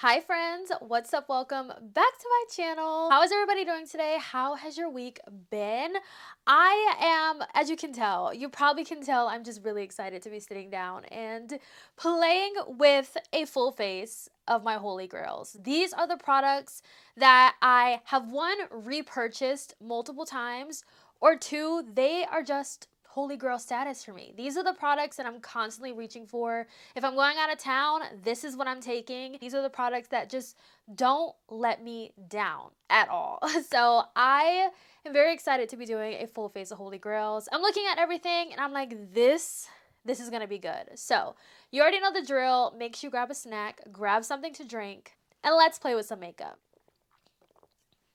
Hi friends, what's up? Welcome back to my channel. How is everybody doing today? How has your week been? I am, as you probably can tell, I'm just really excited to be sitting down and playing with a full face of my holy grails. These are the products that I have, one, repurchased multiple times, or two, they are just holy grail status for me. These are the products that I'm constantly reaching for. If I'm going out of town, this is what I'm taking. These are the products that just don't let me down at all. So I am very excited to be doing a full face of holy grails. I'm looking at everything and I'm like, this is gonna be good. So you already know the drill. Make sure you grab a snack, grab something to drink, and let's play with some makeup.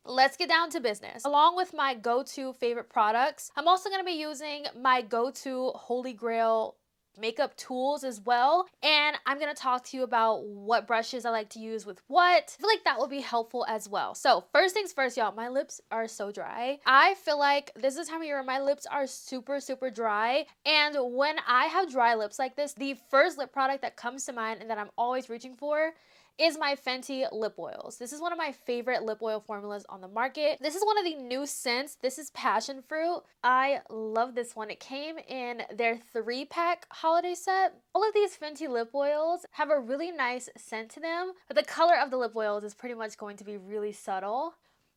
Let's get down to business. Along with my go-to favorite products, I'm also going to be using my go-to holy grail makeup tools as well, and I'm going to talk to you about what brushes I like to use with what. I feel like that will be helpful as well. So first things first, y'all, my lips are so dry. I feel like this is the time of year where my lips are super dry, and when I have dry lips like this, the first lip product that comes to mind and that I'm always reaching for is my Fenty lip oils. This is one of my favorite lip oil formulas on the market. This is one of the new scents. This is passion fruit. I love this one. It came in their 3-pack holiday set. All of these Fenty lip oils have a really nice scent to them, but the color of the lip oils is pretty much going to be really subtle.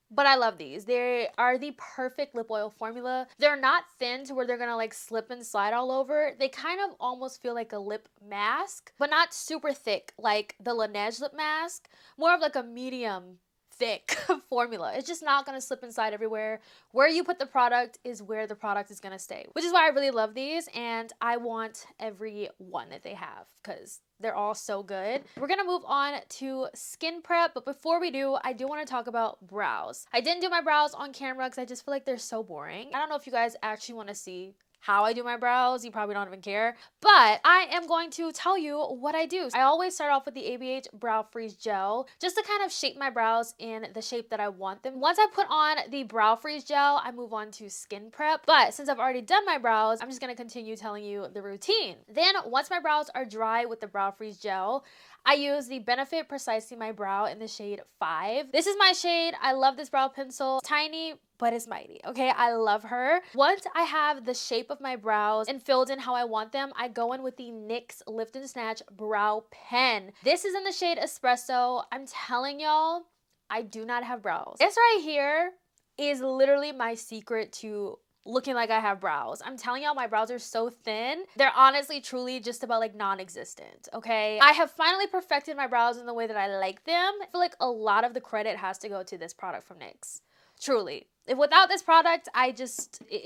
But I love these. They are the perfect lip oil formula. They're not thin to where they're gonna like slip and slide all over. They kind of almost feel like a lip mask, but not super thick like the Laneige lip mask. More of like a medium thick formula. It's just not gonna slip inside everywhere. Where you put the product is where the product is gonna stay, which is why I really love these, and I want every one that they have because they're all so good. We're gonna move on to skin prep, but before we do, I do want to talk about brows. I didn't do my brows on camera because I just feel like they're so boring. I don't know if you guys actually want to see how I do my brows. You probably don't even care, but I am going to tell you what I do. I always start off with the ABH Brow Freeze Gel just to kind of shape my brows in the shape that I want them. Once I put on the Brow Freeze Gel, I move on to skin prep, but since I've already done my brows, I'm just going to continue telling you the routine. Then once my brows are dry with the Brow Freeze Gel, I use the Benefit Precisely My Brow in the shade 5. This is my shade. I love this brow pencil. It's tiny, but it's mighty, okay? I love her. Once I have the shape of my brows and filled in how I want them, I go in with the NYX Lift and Snatch Brow Pen. This is in the shade Espresso. I'm telling y'all, I do not have brows. This right here is literally my secret to looking like I have brows. I'm telling y'all, my brows are so thin. They're honestly, truly just about like non-existent, okay? I have finally perfected my brows in the way that I like them. I feel like a lot of the credit has to go to this product from NYX. Truly. If without this product, it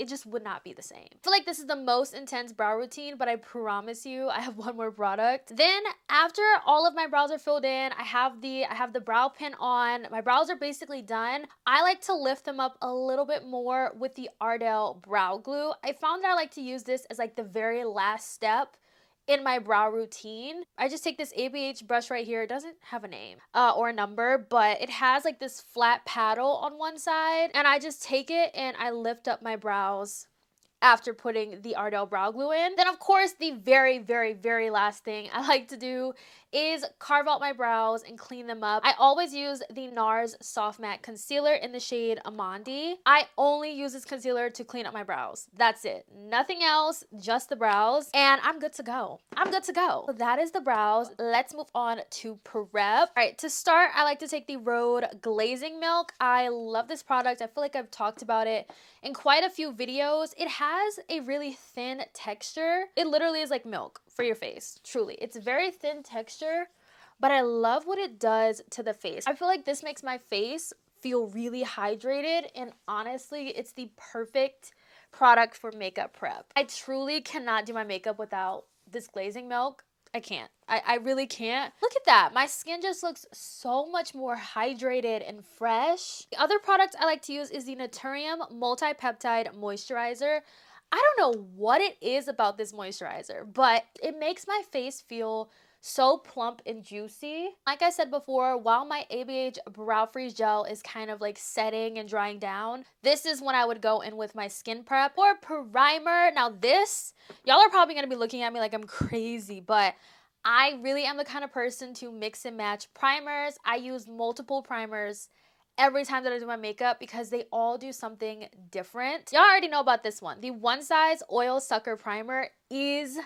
just would not be the same. I feel like this is the most intense brow routine, but I promise you, I have one more product. Then after all of my brows are filled in, I have the brow pen on. My brows are basically done. I like to lift them up a little bit more with the Ardell brow glue. I found that I like to use this as like the very last step in my brow routine. I just take this ABH brush right here. It doesn't have a name or a number, but it has like this flat paddle on one side, and I just take it and I lift up my brows after putting the Ardell brow glue in. Then of course the very last thing I like to do is carve out my brows and clean them up. I always use the NARS Soft Matte Concealer in the shade Amandi. I only use this concealer to clean up my brows. That's it. Nothing else, just the brows, and I'm good to go. I'm good to go. So that is the brows. Let's move on to prep. All right, to start, I like to take the Rhode Glazing Milk. I love this product. I feel like I've talked about it in quite a few videos. It has a really thin texture. It literally is like milk for your face, truly. It's a very thin texture, but I love what it does to the face. I feel like this makes my face feel really hydrated, and honestly, it's the perfect product for makeup prep. I truly cannot do my makeup without this glazing milk. I can't. I really can't. Look at that. My skin just looks so much more hydrated and fresh. The other product I like to use is the Naturium Multi-Peptide Moisturizer. I don't know what it is about this moisturizer, but it makes my face feel so plump and juicy. Like I said before, while my ABH Brow Freeze Gel is kind of like setting and drying down, this is when I would go in with my skin prep or primer. Now this, y'all are probably gonna be looking at me like I'm crazy, but I really am the kind of person to mix and match primers. I use multiple primers every time that I do my makeup because they all do something different. Y'all already know about this one. The One Size Oil Sucker Primer is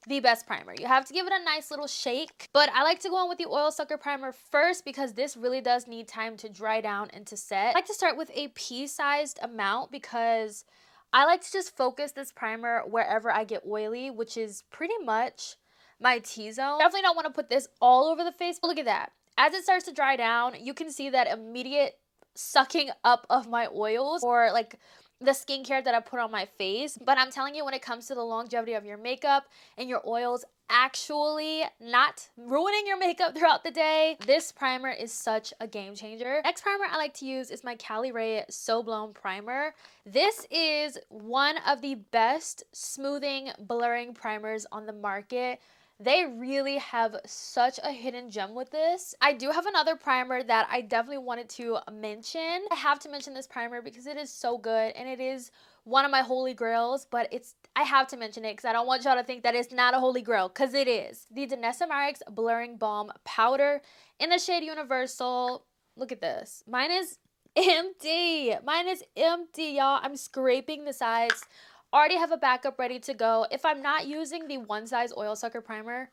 the best primer. You have to give it a nice little shake, but I like to go on with the Oil Sucker Primer first because this really does need time to dry down and to set. I like to start with a pea-sized amount because I like to just focus this primer wherever I get oily, which is pretty much my T-zone. Definitely don't want to put this all over the face, but look at that. As it starts to dry down, you can see that immediate sucking up of my oils, or like the skincare that I put on my face. But I'm telling you, when it comes to the longevity of your makeup and your oils actually not ruining your makeup throughout the day, this primer is such a game changer. Next primer I like to use is my Cali Ray So Blown Primer. This is one of the best smoothing, blurring primers on the market. They really have such a hidden gem with this. I do have another primer that I definitely wanted to mention. I have to mention this primer because it is so good and it is one of my holy grails, but I have to mention it because I don't want y'all to think that it's not a holy grail, because it is. The Danessa Myricks Blurring Balm Powder in the shade Universal. Look at this. Mine is empty. Mine is empty, y'all. I'm scraping the sides. Already have a backup ready to go. If I'm not using the One Size Oil Sucker Primer,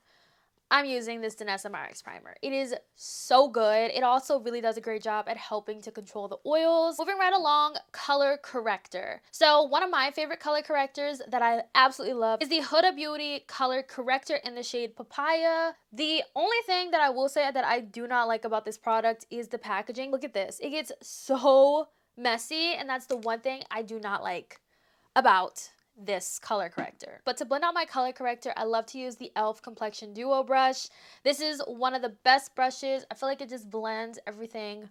I'm using this Danessa Myricks primer. It is so good. It also really does a great job at helping to control the oils. Moving right along, color corrector. So one of my favorite color correctors that I absolutely love is the Huda Beauty color corrector in the shade Papaya. The only thing that I will say that I do not like about this product is the packaging. Look at this. It gets so messy, and that's the one thing I do not like about this color corrector. But to blend out my color corrector, I love to use the e.l.f. Complexion Duo brush. This is one of the best brushes. I feel like it just blends everything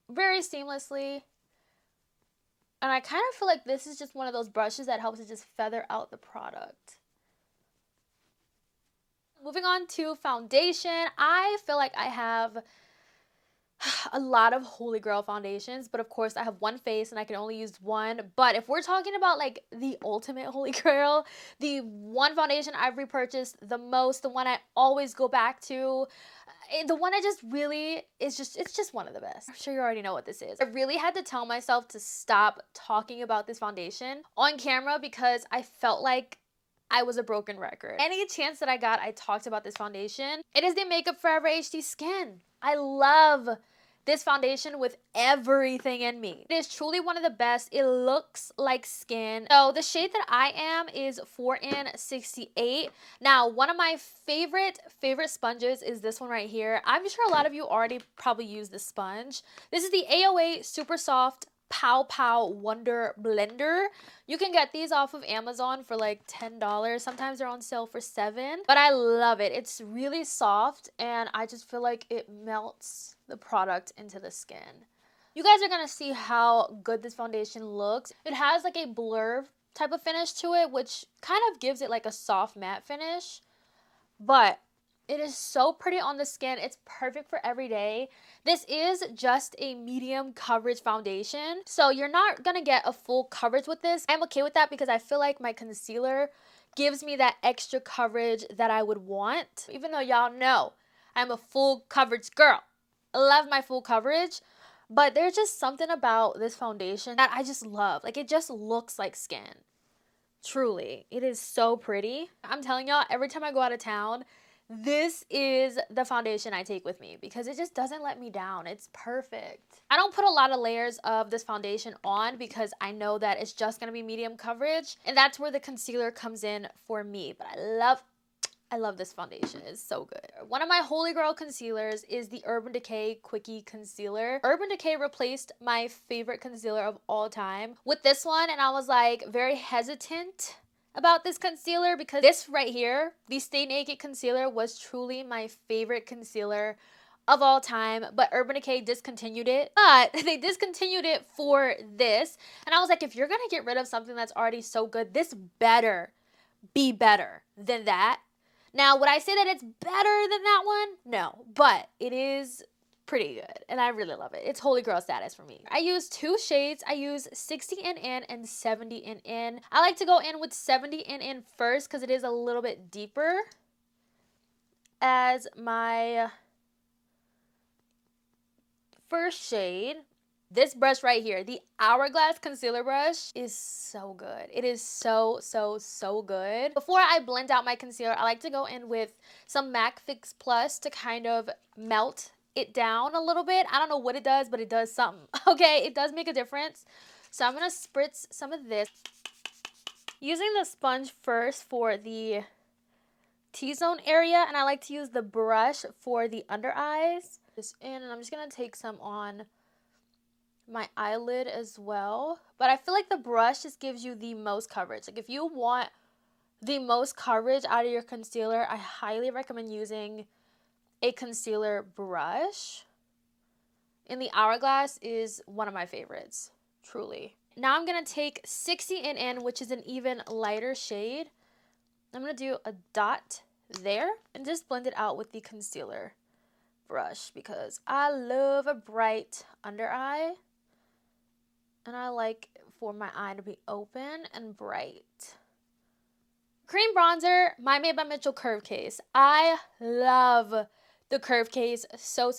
very seamlessly. And I kind of feel like this is just one of those brushes that helps to just feather out the product. Moving on to foundation, I feel like I have a lot of holy grail foundations, but of course I have one face and I can only use one. But if we're talking about like the ultimate holy grail, the one foundation I've repurchased the most, the one I always go back to, the one I just really it's just one of the best. I'm sure you already know what this is. I really had to tell myself to stop talking about this foundation on camera because I felt like I was a broken record. Any chance that I got, I talked about this foundation. It is the Makeup Forever HD Skin. I love this foundation with everything in me. It is truly one of the best. It looks like skin. So the shade that I am is 4N68. Now, one of my favorite sponges is this one right here. I'm sure a lot of you already probably use this sponge. This is the AOA Super Soft Pow Pow Wonder Blender. You can get these off of Amazon for like $10. Sometimes they're on sale for $7. But I love it. It's really soft and I just feel like it melts the product into the skin. You guys are gonna see how good this foundation looks. It has like a blur type of finish to it, which kind of gives it like a soft matte finish. But it is so pretty on the skin. It's perfect for every day. This is just a medium coverage foundation, so you're not gonna get a full coverage with this. I'm okay with that because I feel like my concealer gives me that extra coverage that I would want. Even though y'all know I'm a full coverage girl. I love my full coverage, but there's just something about this foundation that I just love. Like, it just looks like skin. Truly, it is so pretty. I'm telling y'all, every time I go out of town, this is the foundation I take with me because it just doesn't let me down. It's perfect. I don't put a lot of layers of this foundation on because I know that it's just going to be medium coverage, and that's where the concealer comes in for me. But I love this foundation. It's so good. One of my holy grail concealers is the Urban Decay Quickie Concealer. Urban Decay replaced my favorite concealer of all time with this one, and I was like very hesitant about this concealer because this right here, the Stay Naked concealer, was truly my favorite concealer of all time, but Urban Decay discontinued it. But they discontinued it for this, and I was like, if you're gonna get rid of something that's already so good, this better be better than that. Now, would I say that it's better than that one? No, but it is pretty good, and I really love it. It's holy grail status for me. I use two shades. I use 60 NN and 70 NN. I like to go in with 70 NN first because it is a little bit deeper. as my first shade, this brush right here, the Hourglass Concealer Brush, is so good. It is so, so, so good. Before I blend out my concealer, I like to go in with some MAC Fix Plus to kind of melt it down a little bit. I don't know what it does, but it does something. Okay, it does make a difference. So I'm going to spritz some of this. Using the sponge first for the T-zone area, and I like to use the brush for the under eyes. This in, and I'm just going to take some on my eyelid as well. But I feel like the brush just gives you the most coverage. Like if you want the most coverage out of your concealer, I highly recommend using a concealer brush. And the Hourglass is one of my favorites, truly. Now I'm going to take 60 in, which is an even lighter shade. I'm going to do a dot there and just blend it out with the concealer brush because I love a bright under eye. And I like for my eye to be open and bright. Cream bronzer, My Made by Mitchell Curve Case. I love the curve case so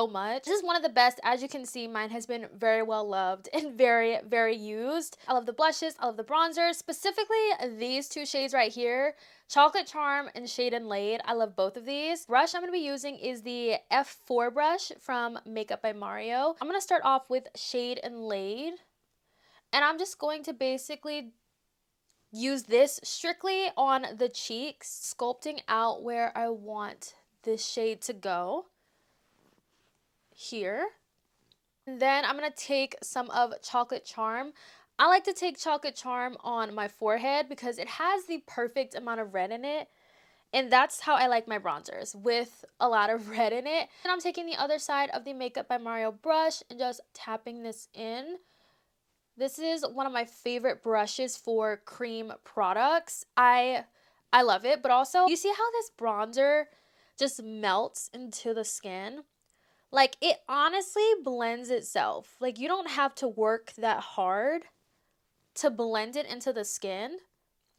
much. This is one of the best. As you can see, mine has been very well loved and very used. I love the blushes. I love the bronzers. Specifically, these two shades right here, Chocolate Charm and Shade and Laid. I love both of these. Brush I'm going to be using is the F4 brush from Makeup by Mario. I'm going to start off with Shade and Laid. And I'm just going to basically use this strictly on the cheeks, sculpting out where I want this shade to go. Here. And then I'm going to take some of Chocolate Charm. I like to take Chocolate Charm on my forehead because it has the perfect amount of red in it. And that's how I like my bronzers, with a lot of red in it. And I'm taking the other side of the Makeup by Mario brush and just tapping this in. This is one of my favorite brushes for cream products. I love it, but also, you see how this bronzer just melts into the skin? Like, it honestly blends itself. Like, you don't have to work that hard to blend it into the skin.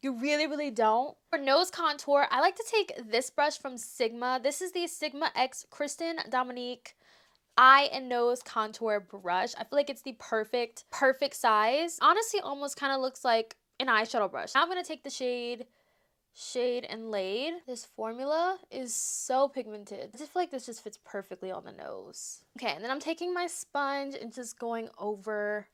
You really don't. For nose contour, I like to take this brush from Sigma. This is the Sigma X Christen Dominique eye and nose contour brush. I feel like it's the perfect size. Honestly, almost kind of looks like an eyeshadow brush. Now I'm going to take the Shade and Laid. This formula is so pigmented. I just feel like this just fits perfectly on the nose. Okay, and then I'm taking my sponge and just going over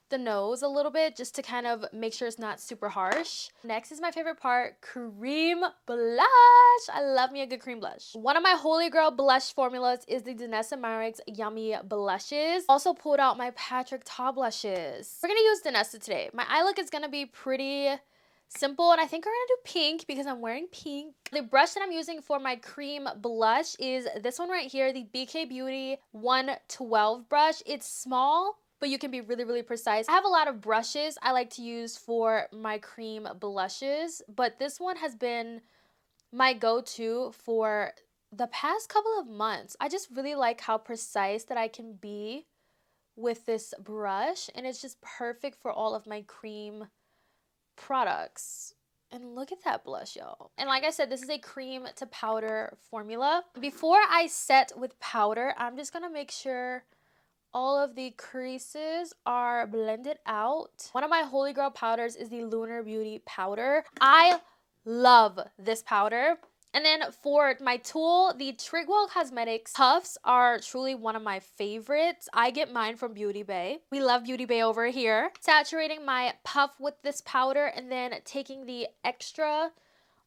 the nose a little bit just to kind of make sure it's not super harsh. Next is my favorite part, cream blush. I love me a good cream blush. One of my holy grail blush formulas is the Danessa Myricks Yummy Blushes. Also pulled out my Patrick Ta blushes. We're gonna use Danessa today. My eye look is gonna be pretty simple, and I think we're gonna do pink because I'm wearing pink. The brush that I'm using for my cream blush is this one right here, the BK Beauty 112 brush. It's small, but you can be really precise. I have a lot of brushes I like to use for my cream blushes, but this one has been my go-to for the past couple of months. I just really like how precise that I can be with this brush, and it's just perfect for all of my cream products. And look at that blush, y'all. And like I said, this is a cream to powder formula. Before I set with powder, I'm just gonna make sure all of the creases are blended out. One of my holy grail powders is the Lunar Beauty powder. I love this powder. And then for my tool, the Trigwell Cosmetics puffs are truly one of my favorites. I get mine from Beauty Bay. We love Beauty Bay over here. Saturating my puff with this powder and then taking the extra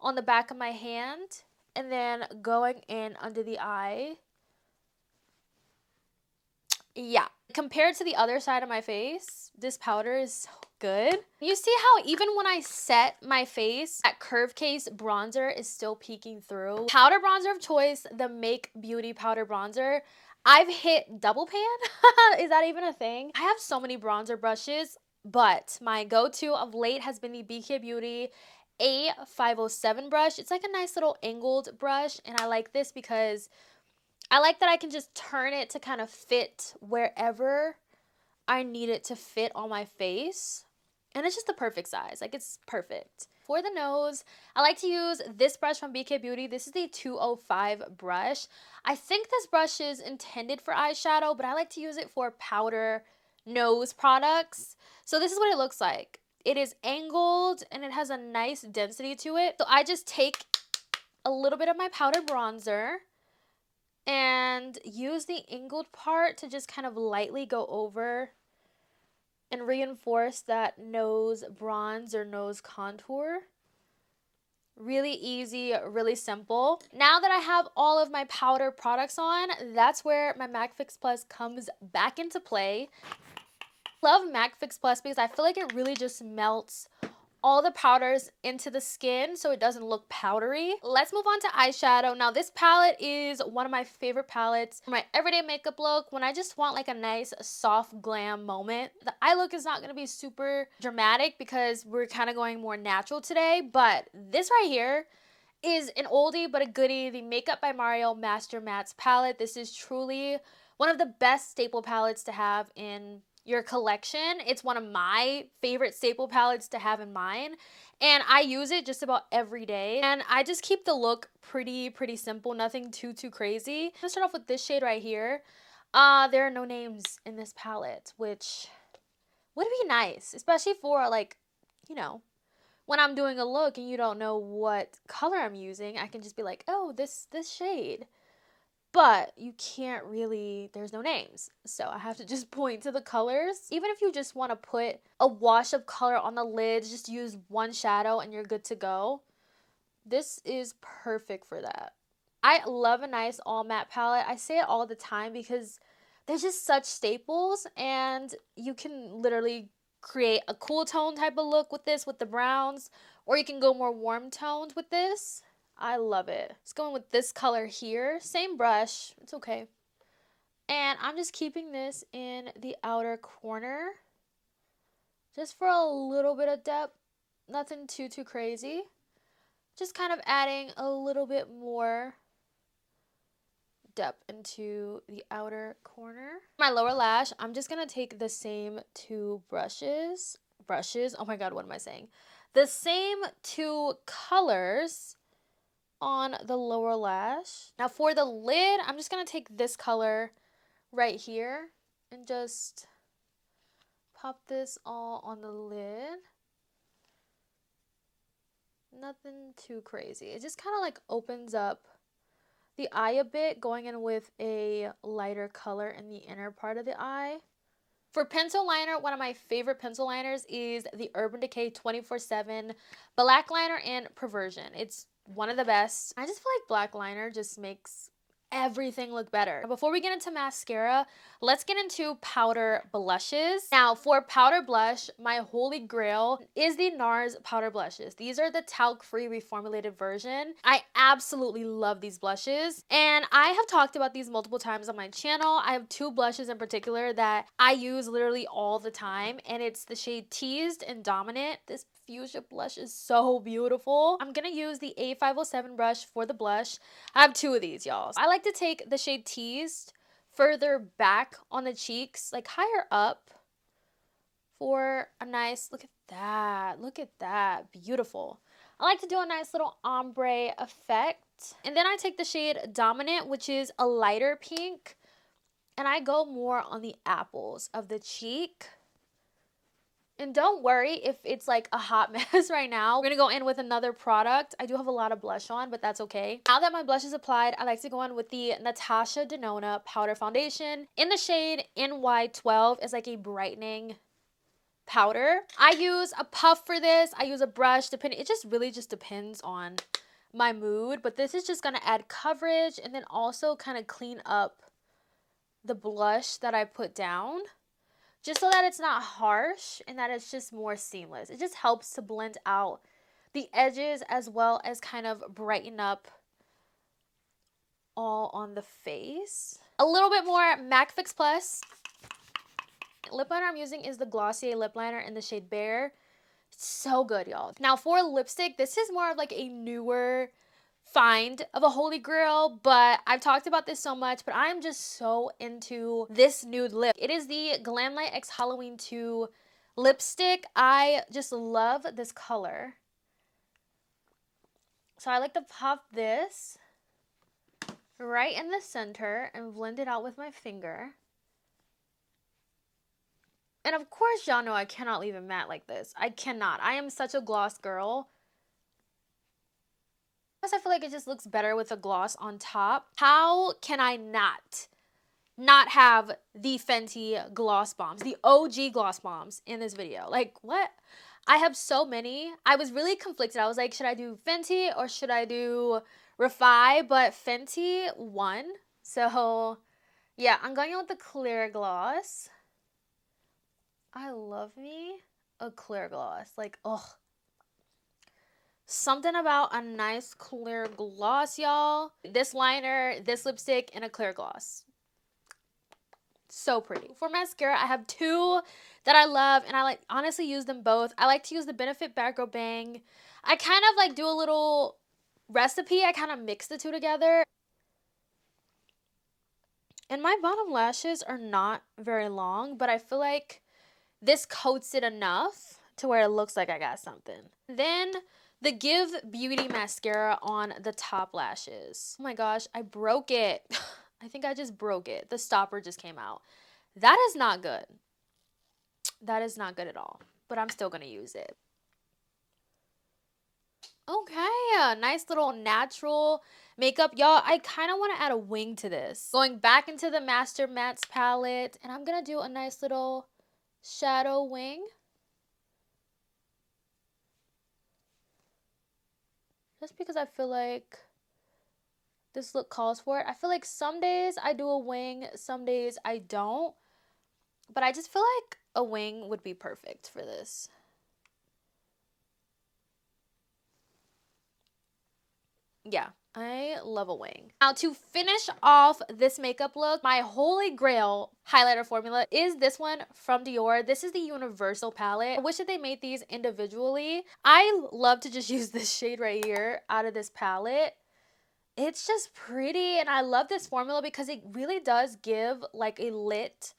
on the back of my hand and then going in under the eye. Yeah, compared to the other side of my face, this powder is so good. You see how even when I set my face, that curve case bronzer is still peeking through. Powder bronzer of choice, the Make Beauty powder bronzer. I've hit double pan. Is that even a thing? I have so many bronzer brushes, but my go-to of late has been the BK Beauty A507 brush. It's like a nice little angled brush, and I like this because I like that I can just turn it to kind of fit wherever I need it to fit on my face. And it's just the perfect size. Like, it's perfect. For the nose, I like to use this brush from BK Beauty. This is the 205 brush. I think this brush is intended for eyeshadow, but I like to use it for powder nose products. So this is what it looks like. It is angled and it has a nice density to it. So I just take a little bit of my powder bronzer and use the angled part to just kind of lightly go over and reinforce that nose bronze or nose contour. Really easy, really simple. Now that I have all of my powder products on, that's where my MAC Fix Plus comes back into play. Love MAC Fix Plus because I feel like it really just melts all the powders into the skin so it doesn't look powdery. Let's move on to eyeshadow. Now this palette is one of my favorite palettes for my everyday makeup look when I just want like a nice soft glam moment. The eye look is not going to be super dramatic because we're kind of going more natural today, but this right here is an oldie but a goodie, the Makeup by Mario Master Mattes palette. This is truly one of the best staple palettes to have in your collection. It's one of my favorite staple palettes to have in mine, and I use it just about every day, and I just keep the look pretty simple, nothing too crazy. I'm gonna start off with this shade right here. There are no names in this palette, which would be nice, especially for like, you know, when I'm doing a look and you don't know what color I'm using. I can just be like, oh, this shade. But you can't really, there's no names. So I have to just point to the colors. Even if you just want to put a wash of color on the lids, just use one shadow and you're good to go. This is perfect for that. I love a nice all matte palette. I say it all the time because they're just such staples, and you can literally create a cool tone type of look with this with the browns, or you can go more warm toned with this. I love it. It's going with this color here. Same brush. It's okay. And I'm just keeping this in the outer corner just for a little bit of depth. Nothing too crazy. Just kind of adding a little bit more depth into the outer corner. My lower lash, I'm just going to take the same two brushes. Oh my god, what am I saying? The same two colors on the lower lash. Now for the lid, I'm just going to take this color right here and just pop this all on the lid. Nothing too crazy. It just kind of like opens up the eye a bit, going in with a lighter color in the inner part of the eye. For pencil liner, one of my favorite pencil liners is the Urban Decay 24/7 Black Liner in Perversion. It's one of the best. I just feel like black liner just makes everything look better. Before we get into mascara, let's get into powder blushes. Now for powder blush, my holy grail is the NARS powder blushes. These are the talc-free reformulated version. I absolutely love these blushes, and I have talked about these multiple times on my channel. I have two blushes in particular that I use literally all the time, and it's the shade Teased and Dominant. This fuchsia blush is so beautiful. I'm gonna use the A507 brush for the blush. I have two of these, y'all. I like to take the shade Teased further back on the cheeks, like higher up, for a nice, look at that, beautiful. I like to do a nice little ombre effect. And then I take the shade Dominant, which is a lighter pink, and I go more on the apples of the cheek. And don't worry if it's like a hot mess right now. We're gonna go in with another product. I do have a lot of blush on, but that's okay. Now that my blush is applied, I like to go in with the Natasha Denona Powder Foundation in the shade NY12. It's like a brightening powder. I use a puff for this. I use a brush, depending. It just really just depends on my mood. But this is just gonna add coverage and then also kind of clean up the blush that I put down, just so that it's not harsh and that it's just more seamless. It just helps to blend out the edges as well as kind of brighten up all on the face. A little bit more MAC Fix Plus. Lip liner I'm using is the Glossier lip liner in the shade Bare. It's so good, y'all. Now for lipstick, this is more of like a newer find of a holy grail, but I've talked about this so much, but I'm just so into this nude lip. It is the Glamlight X Halloween 2 lipstick. I just love this color. So I like to pop this right in the center and blend it out with my finger. And of course, y'all know I cannot leave it matte like this. I cannot. I am such a gloss girl. Because I feel like it just looks better with a gloss on top. How can I not have the Fenty gloss bombs, the OG gloss bombs in this video? Like, what? I have so many. I was really conflicted. I was like, should I do Fenty or should I do Refi? But Fenty won. So, yeah, I'm going in with the clear gloss. I love me a clear gloss. Like, oh, something about a nice clear gloss, y'all. This liner, this lipstick, and a clear gloss. So pretty. For mascara, I have two that I love, and I honestly use them both. I like to use the Benefit Bad Girl Bang. I kind of like do a little recipe. I kind of mix the two together. And my bottom lashes are not very long, but I feel like this coats it enough to where it looks like I got something. Then the Give Beauty mascara on the top lashes. Oh my gosh, I broke it. I think I just broke it. The stopper just came out. That is not good. That is not good at all. But I'm still going to use it. Okay, a nice little natural makeup. Y'all, I kind of want to add a wing to this. Going back into the Master Mattes palette. And I'm going to do a nice little shadow wing. Just because I feel like this look calls for it. I feel like some days I do a wing, some days I don't. But I just feel like a wing would be perfect for this. Yeah, I love a wing. Now to finish off this makeup look, my holy grail highlighter formula is this one from Dior. This is the Universal palette. I wish that they made these individually. I love to just use this shade right here out of this palette. It's just pretty, and I love this formula because it really does give like a lit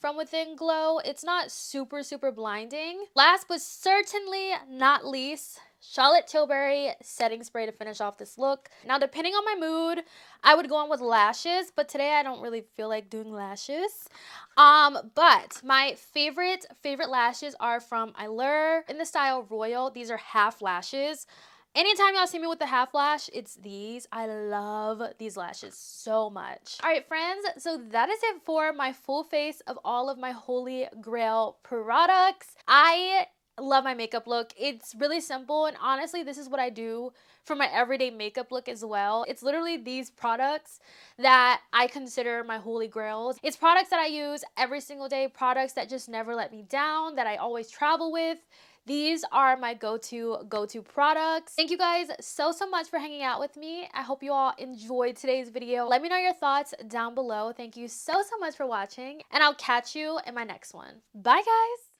from within glow. It's not super blinding. Last but certainly not least, Charlotte Tilbury setting spray to finish off this look. Now, depending on my mood, I would go on with lashes, but today I don't really feel like doing lashes. But my favorite lashes are from eylure in the style Royal. These are half lashes. Anytime y'all see me with the half lash, it's these. I love these lashes so much. All right, friends, so that is it for my full face of all of my holy grail products. I love my makeup look. It's really simple, and honestly, this is what I do for my everyday makeup look as well. It's literally these products that I consider my holy grails. It's products that I use every single day, products that just never let me down, that I always travel with. These are my go-to products. Thank you guys so much for hanging out with me. I hope you all enjoyed today's video. Let me know your thoughts down below. Thank you so much for watching, and I'll catch you in my next one. Bye, guys.